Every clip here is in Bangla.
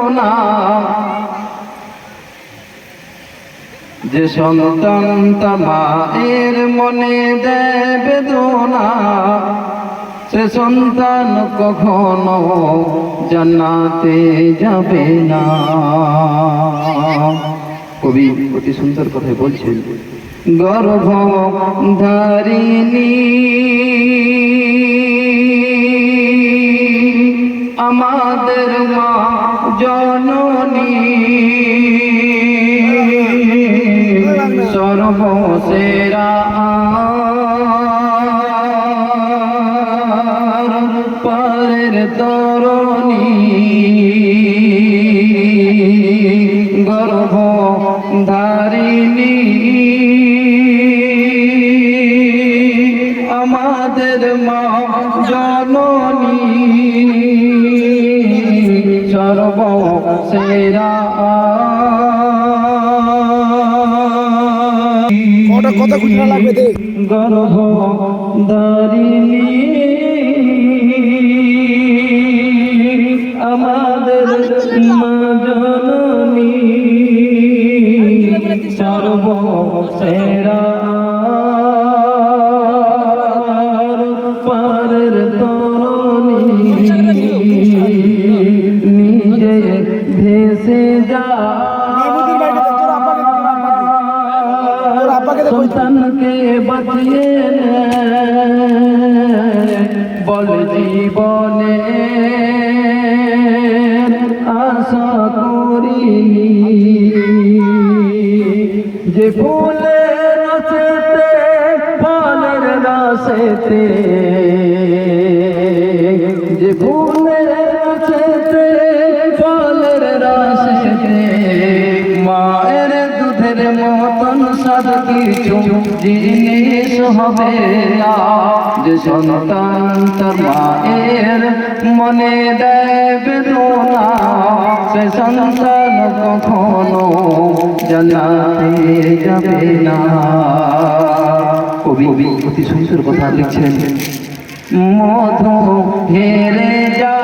বেদনা যে সন্তান তার মায়ের মনে দেয় বেদনা সে সন্তান কখনো জান্নাতে যাবে না। কবি অতি সুন্দর কথা বলছেন, গর্ভধারিণী আমাদের মা জননী সর্বসেরা পারের তরণী গর্ভধারিণী আমাদের মা জননী সর্বসেরা। কথা খুঁজে লাগবে দে গর্ভধারিণী আমাদের মা জননী সর্বসেরা পারের তরণী নিজে ভেসে যা সন্তানকে বাঁচিয়ে বল জীবনে আশা করিনি যে ফুলের রসেতে ফলের রসেতে যে ফুলের রসেতে ফলের রসেতে মায়ের দুধের মতন স্বাদ কিছু জিনিস হবে না। যে সন্তান তার মায়ের মনে দেয় বেদনা সে সন্তান কখনো জান্নাতে যাবে না। কবি অতি সুন্দর কথা লিখছেন, মধু হেরে যা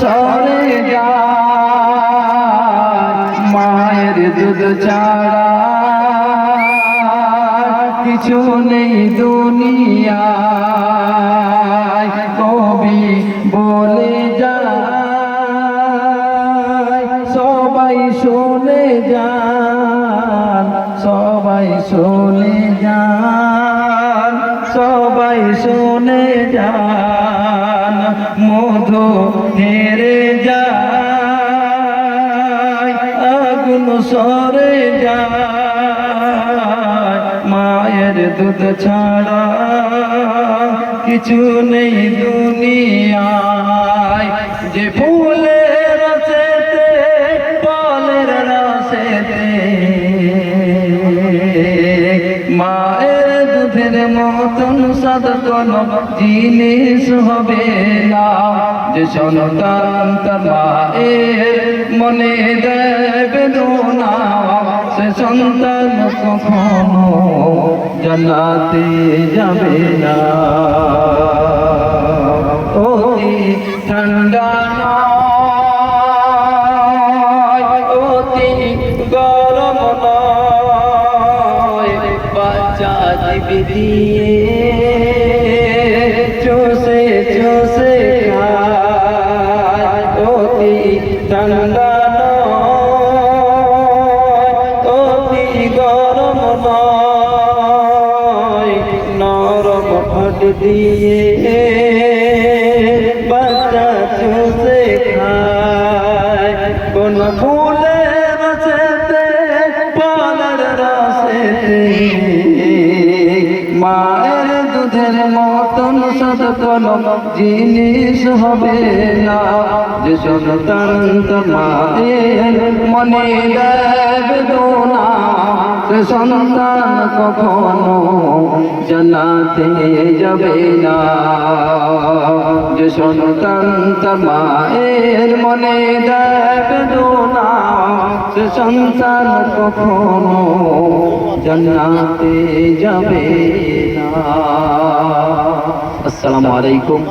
সরে যায় মায়ের দুধ ছাড়া কিছু নেই দুনিয়ায়। কবি বলে যায় সবাই শুনে যান সবাই শুনে যান সবাই শুনে যান মধু হেরে যায় আগুন সরে যায় মায়ের দুধ ছাড়া কিছু নেই দুনিয়ায়। যে ফুলের রসেতে ফলের রসেতে মায়ের দুধের মতন স্বাদ কোনো জিনিস হবে না। যে সন্তান তার মায়ের মনে দেয় বেদনা সে সন্তান কখনো জান্নাতে যাবে না। অতি ঠান্ডা নয় অতি গরম নয় বাচ্চা জীবী দিয়ে চষে চষে খায়। অতি ঠান্ডা নয় অতি গরম নয় নরম ভাত দিয়ে বাচ্চা চষে খায়। কোন ফুলের রসেতে ফলের রসেতে মায়ের দুধের মতন স্বাদ কোনো জিনিস হবে না। যে সন্তান তার মায়ের মনে দেয় বেদনা সে সন্তান কখনো জান্নাতে যাবে না। যে সন্তান তার মায়ের মনে দেয় বেদনা সে সন্তান কখনো জান্নাতে যাবে না। আসসালামু আলাইকুম।